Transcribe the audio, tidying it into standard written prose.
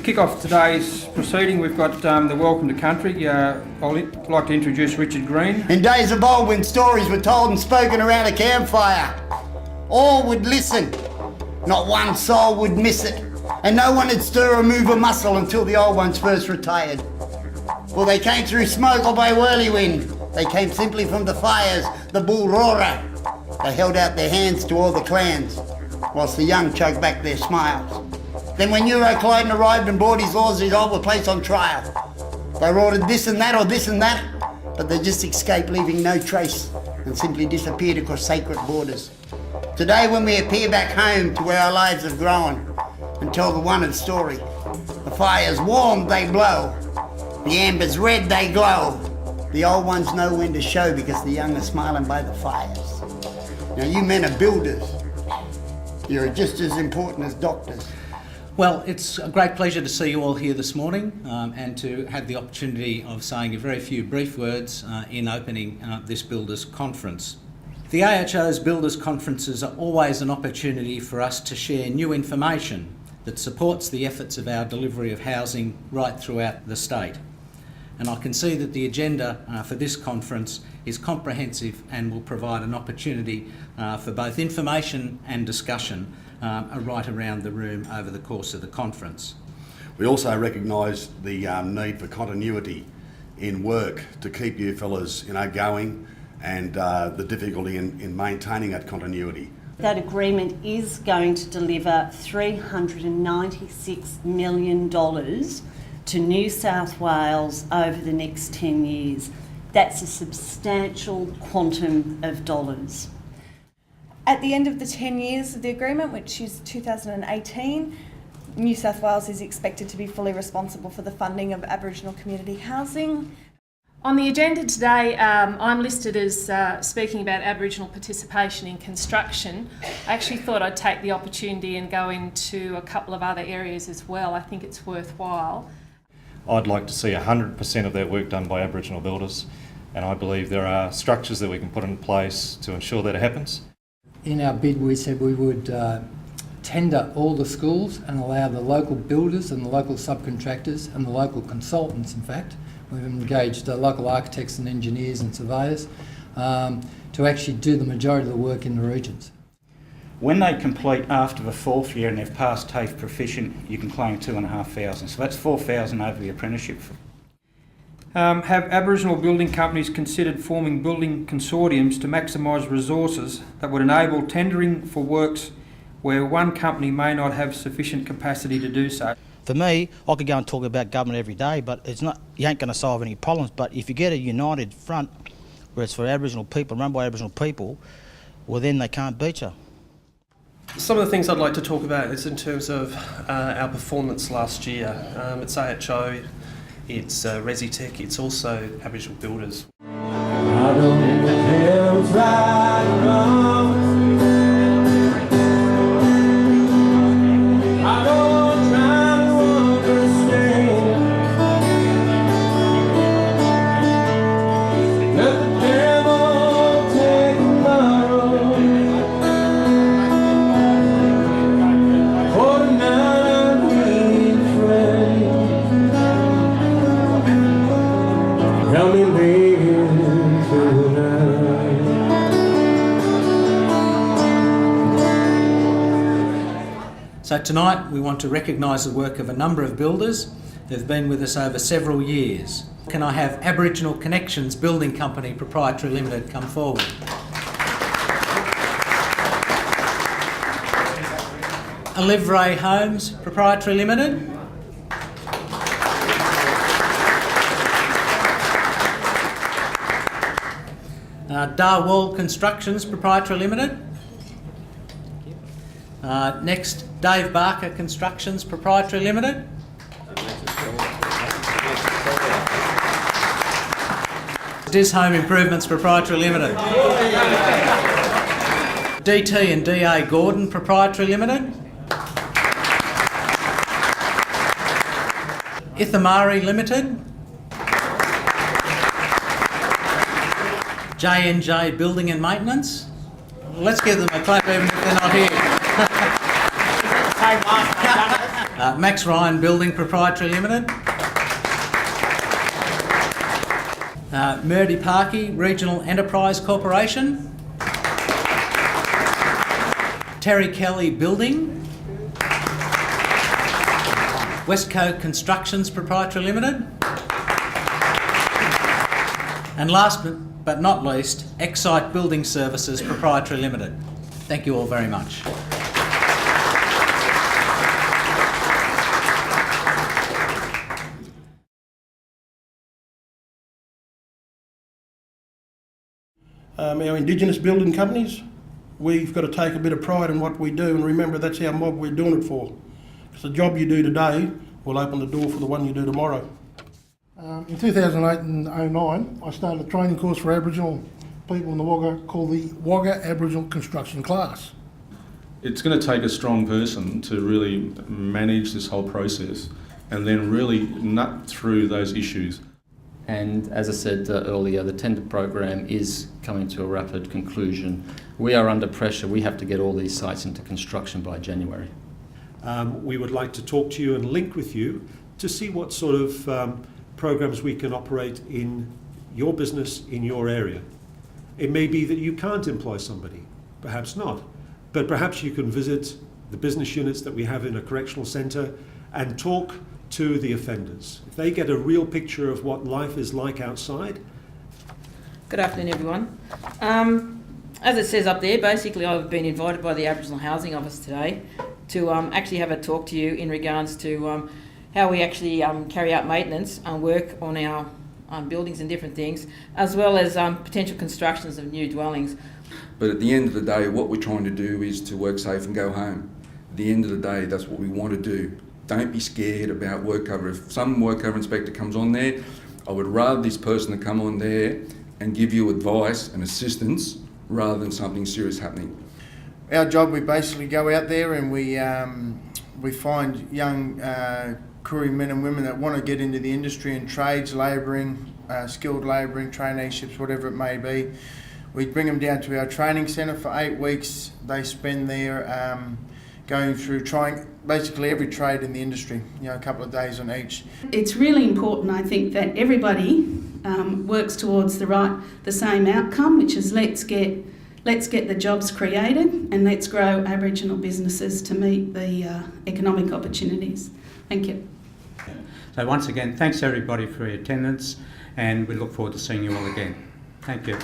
kick off today's proceeding, we've got the Welcome to Country. I'd like to introduce Richard Green. In days of old, when stories were told and spoken around a campfire, all would listen. Not one soul would miss it. And no one would stir or move a muscle until the old ones first retired. Well, they came through smoke or by whirlwind. They came simply from the fires, the bull roarer. They held out their hands to all the clans, whilst the young choked back their smiles. Then when Euroclydon arrived and brought his laws, his all were placed on trial. They ordered this and that or this and that, but they just escaped, leaving no trace, and simply disappeared across sacred borders. Today, when we appear back home to where our lives have grown, and tell the wondered story, the fire's warm, they blow. The embers red, they glow. The old ones know when to show because the young are smiling by the fires. Now, you men are builders. You're just as important as doctors. Well, it's a great pleasure to see you all here this morning and to have the opportunity of saying a very few brief words in opening this Builders Conference. The AHO's Builders Conferences are always an opportunity for us to share new information that supports the efforts of our delivery of housing right throughout the state. And I can see that the agenda for this conference is comprehensive and will provide an opportunity for both information and discussion right around the room over the course of the conference. We also recognise the need for continuity in work to keep you fellas going and the difficulty in maintaining that continuity. That agreement is going to deliver $396 million to New South Wales over the next 10 years. That's a substantial quantum of dollars. At the end of the 10 years of the agreement, which is 2018, New South Wales is expected to be fully responsible for the funding of Aboriginal community housing. On the agenda today, I'm listed as speaking about Aboriginal participation in construction. I actually thought I'd take the opportunity and go into a couple of other areas as well. I think it's worthwhile. I'd like to see 100% of that work done by Aboriginal builders, and I believe there are structures that we can put in place to ensure that it happens. In our bid, we said we would tender all the schools and allow the local builders and the local subcontractors and the local consultants, in fact, we've engaged local architects and engineers and surveyors to actually do the majority of the work in the regions. When they complete after the 4th year and they've passed TAFE proficient, you can claim $2,500. So that's $4,000 over the apprenticeship. Have Aboriginal building companies considered forming building consortiums to maximise resources that would enable tendering for works where one company may not have sufficient capacity to do so? For me, I could go and talk about government every day, but you ain't going to solve any problems. But if you get a united front where it's for Aboriginal people, run by Aboriginal people, well then they can't beat you. Some of the things I'd like to talk about is in terms of our performance last year. It's AHO, it's ResiTech, it's also Aboriginal builders. I don't know what's right or wrong. I don't try to understand. Let the devil take my road. For tonight I'm really afraid. Tell me, baby, tonight. So tonight we want to recognise the work of a number of builders who have been with us over several years. Can I have Aboriginal Connections Building Company Proprietary Limited come forward? Olivray Homes Proprietary Limited. Darwall Constructions Proprietary Limited. Next, Dave Barker Constructions Proprietary Limited. Dis Home Improvements Proprietary Limited. DT and DA Gordon Proprietary Limited. Ithamari Limited. J&J Building and Maintenance. Let's give them a clap even if they're not here. Max Ryan Building Proprietary Limited. Murdy Parkey Regional Enterprise Corporation. Terry Kelly Building. Westcoast Constructions Proprietary Limited. And last but not least, Excite Building Services Proprietary Limited. Thank you all very much. Our Indigenous building companies, we've got to take a bit of pride in what we do, and remember that's our mob we're doing it for. Because the job you do today will open the door for the one you do tomorrow. In 2008 and 2009, I started a training course for Aboriginal people in the Wagga called the Wagga Aboriginal Construction Class. It's going to take a strong person to really manage this whole process and then really nut through those issues. And as I said earlier, the tender program is coming to a rapid conclusion. We are under pressure. We have to get all these sites into construction by January. We would like to talk to you and link with you to see what sort of programs we can operate in your business, in your area. It may be that you can't employ somebody, perhaps not, but perhaps you can visit the business units that we have in a correctional centre and talk to the offenders. If they get a real picture of what life is like outside. Good afternoon, everyone. As it says up there, basically I've been invited by the Aboriginal Housing Office today to actually have a talk to you in regards to how we actually carry out maintenance and work on our buildings and different things, as well as potential constructions of new dwellings. But at the end of the day, what we're trying to do is to work safe and go home. At the end of the day, that's what we want to do. Don't be scared about work cover. If some work cover inspector comes on there, I would rather this person to come on there and give you advice and assistance rather than something serious happening. Our job, we basically go out there and we find young Koori men and women that want to get into the industry and trades, labouring, skilled labouring, traineeships, whatever it may be. We bring them down to our training centre for 8 weeks. They spend there going through trying basically every trade in the industry, a couple of days on each. It's really important, I think, that everybody works towards the same outcome, which is let's get the jobs created and let's grow Aboriginal businesses to meet the economic opportunities. Thank you. So once again, thanks everybody for your attendance, and we look forward to seeing you all again. Thank you.